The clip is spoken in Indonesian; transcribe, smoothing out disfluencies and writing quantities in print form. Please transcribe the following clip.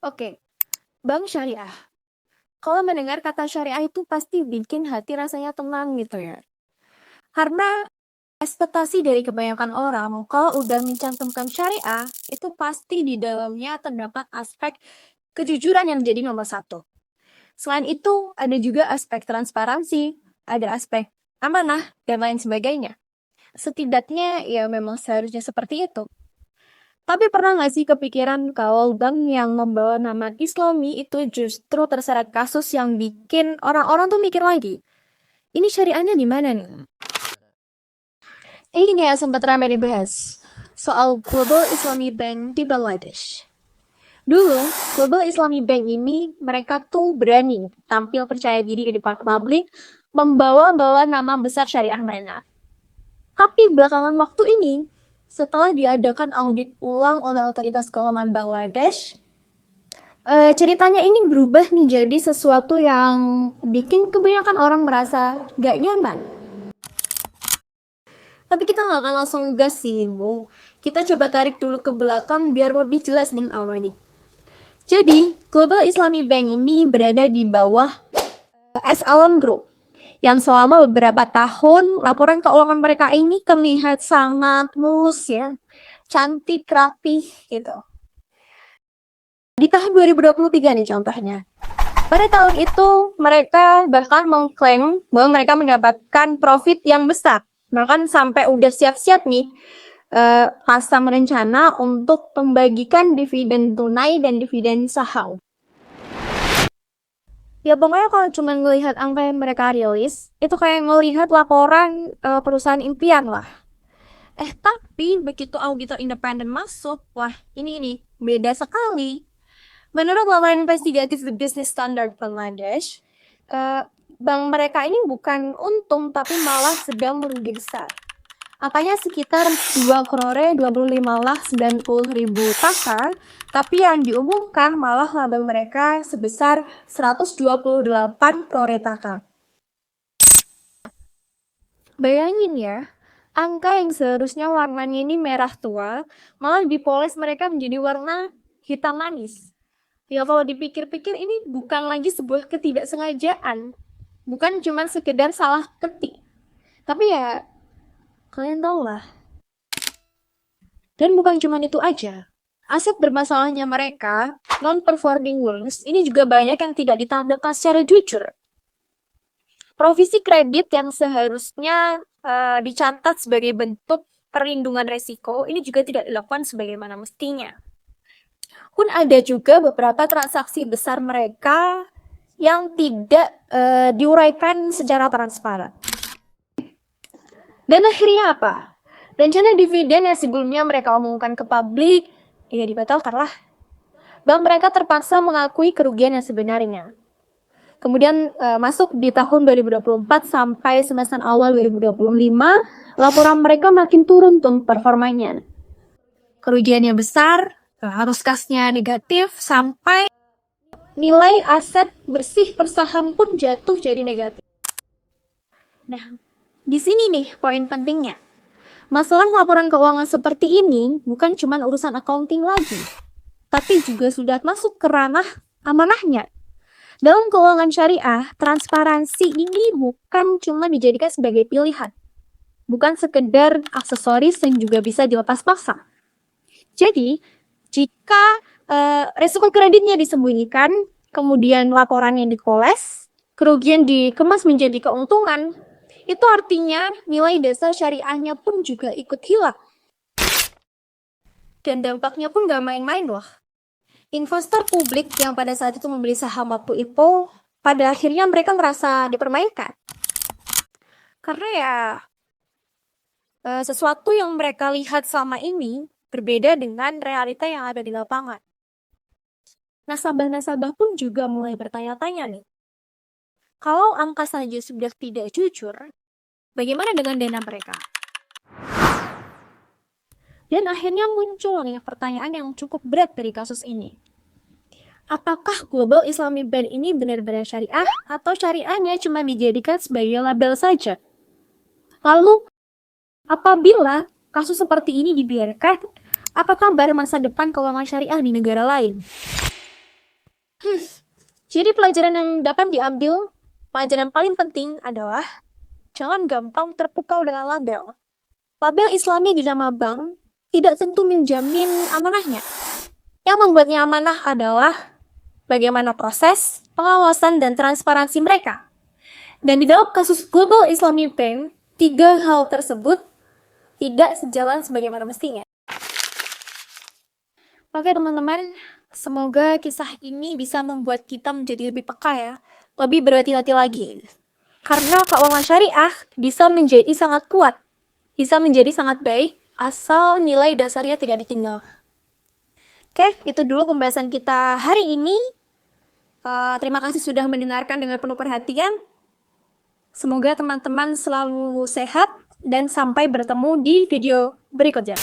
Oke, bank syariah. Kalau mendengar kata syariah itu pasti bikin hati rasanya tenang gitu ya. Karena ekspektasi dari kebanyakan orang, kalau udah mencantumkan syariah, itu pasti di dalamnya terdapat aspek kejujuran yang jadi nomor satu. Selain itu, ada juga aspek transparansi, ada aspek amanah, dan lain sebagainya. Setidaknya ya memang seharusnya seperti itu. Tapi pernah nggak sih kepikiran kalau bank yang membawa nama Islami itu justru terseret kasus yang bikin orang-orang tuh mikir lagi, ini syariahnya di mana nih? Ini kayak sempat ramai dibahas soal Global Islamic Bank di Bangladesh. Dulu, Global Islamic Bank ini mereka tuh berani tampil percaya diri di depan publik, membawa-bawa nama besar syariah mereka. Tapi belakangan waktu ini, setelah diadakan audit ulang oleh otoritas keuangan Bangladesh, ceritanya ini berubah nih jadi sesuatu yang bikin kebanyakan orang merasa gak nyaman. Tapi kita nggak akan langsung gas sih, Bu. Kita coba tarik dulu ke belakang biar lebih jelas nih awalnya. Jadi, Global Islamic Bank ini berada di bawah S. Allen Group yang selama beberapa tahun laporan keuangan mereka ini terlihat sangat mulus ya, cantik, rapih gitu. Di tahun 2023 nih contohnya. Pada tahun itu mereka bahkan mengklaim bahwa mereka mendapatkan profit yang besar. Bahkan sampai udah siap-siap nih pasang rencana untuk membagikan dividen tunai dan dividen saham. Ya pokoknya kalau cuma melihat angka yang mereka rilis, itu kayak ngelihat laporan perusahaan impian lah. Tapi begitu auditor independen masuk, wah ini nih beda sekali. Menurut laporan investigatif The Business Standard Bangladesh, bank mereka ini bukan untung tapi malah sedang merugi besar. Angkanya sekitar 2 crore 25,90 ribu taka, tapi yang diumumkan malah laba mereka sebesar 128 crore taka. Bayangin ya, angka yang seharusnya warnanya ini merah tua, malah dipoles mereka menjadi warna hitam manis. Ya kalau dipikir-pikir ini bukan lagi sebuah ketidaksengajaan, bukan cuma sekedar salah ketik. Tapi ya kalian tahu lah. Dan bukan cuma itu aja. Aset bermasalahnya mereka, non-performing loans, ini juga banyak yang tidak ditandakan secara jujur. Provisi kredit yang seharusnya dicatat sebagai bentuk perlindungan resiko, ini juga tidak dilakukan sebagaimana mestinya. Pun ada juga beberapa transaksi besar mereka yang tidak diuraikan secara transparan. Dan akhirnya apa? Rencana dividen yang sebelumnya mereka omongkan ke publik, ya dibatalkan lah. Bank mereka terpaksa mengakui kerugian yang sebenarnya. Kemudian masuk di tahun 2024 sampai semester awal 2025, laporan mereka makin turun tuh performanya. Kerugiannya besar, arus kasnya negatif, sampai nilai aset bersih per saham pun jatuh jadi negatif. Nah, di sini nih poin pentingnya. Masalah laporan keuangan seperti ini bukan cuma urusan accounting lagi, tapi juga sudah masuk ke ranah amanahnya. Dalam keuangan syariah, transparansi ini bukan cuma dijadikan sebagai pilihan, bukan sekedar aksesoris yang juga bisa dilepas pasang. Jadi, jika resiko kreditnya disembunyikan, kemudian laporannya dipoles, kerugian dikemas menjadi keuntungan, itu artinya nilai dasar syariahnya pun juga ikut hilang. Dan dampaknya pun gak main-main loh. Investor publik yang pada saat itu membeli saham waktu itu, pada akhirnya mereka ngerasa dipermainkan. Karena ya, sesuatu yang mereka lihat selama ini berbeda dengan realita yang ada di lapangan. Nasabah-nasabah pun juga mulai bertanya-tanya nih. Kalau angka saja sudah tidak jujur, bagaimana dengan dana mereka? Dan akhirnya muncul nih pertanyaan yang cukup berat dari kasus ini. Apakah Global Islamic Bank ini benar-benar syariah atau syariahnya cuma dijadikan sebagai label saja? Lalu, apabila kasus seperti ini dibiarkan, apa kabar masa depan keuangan syariah di negara lain? Jadi pelajaran yang dapat diambil, pelajaran paling penting adalah jangan gampang terpukau dengan label. Label Islami di nama bank tidak tentu menjamin amanahnya. Yang membuatnya amanah adalah bagaimana proses, pengawasan, dan transparansi mereka. Dan di dalam kasus Global Islamic Bank, 3 hal tersebut tidak sejalan sebagaimana mestinya. Oke teman-teman, semoga kisah ini bisa membuat kita menjadi lebih peka ya, lebih berhati-hati lagi. Karena keuangan syariah bisa menjadi sangat kuat, bisa menjadi sangat baik, asal nilai dasarnya tidak ditinggal. Oke, itu dulu pembahasan kita hari ini. Terima kasih sudah mendengarkan dengan penuh perhatian. Semoga teman-teman selalu sehat dan sampai bertemu di video berikutnya.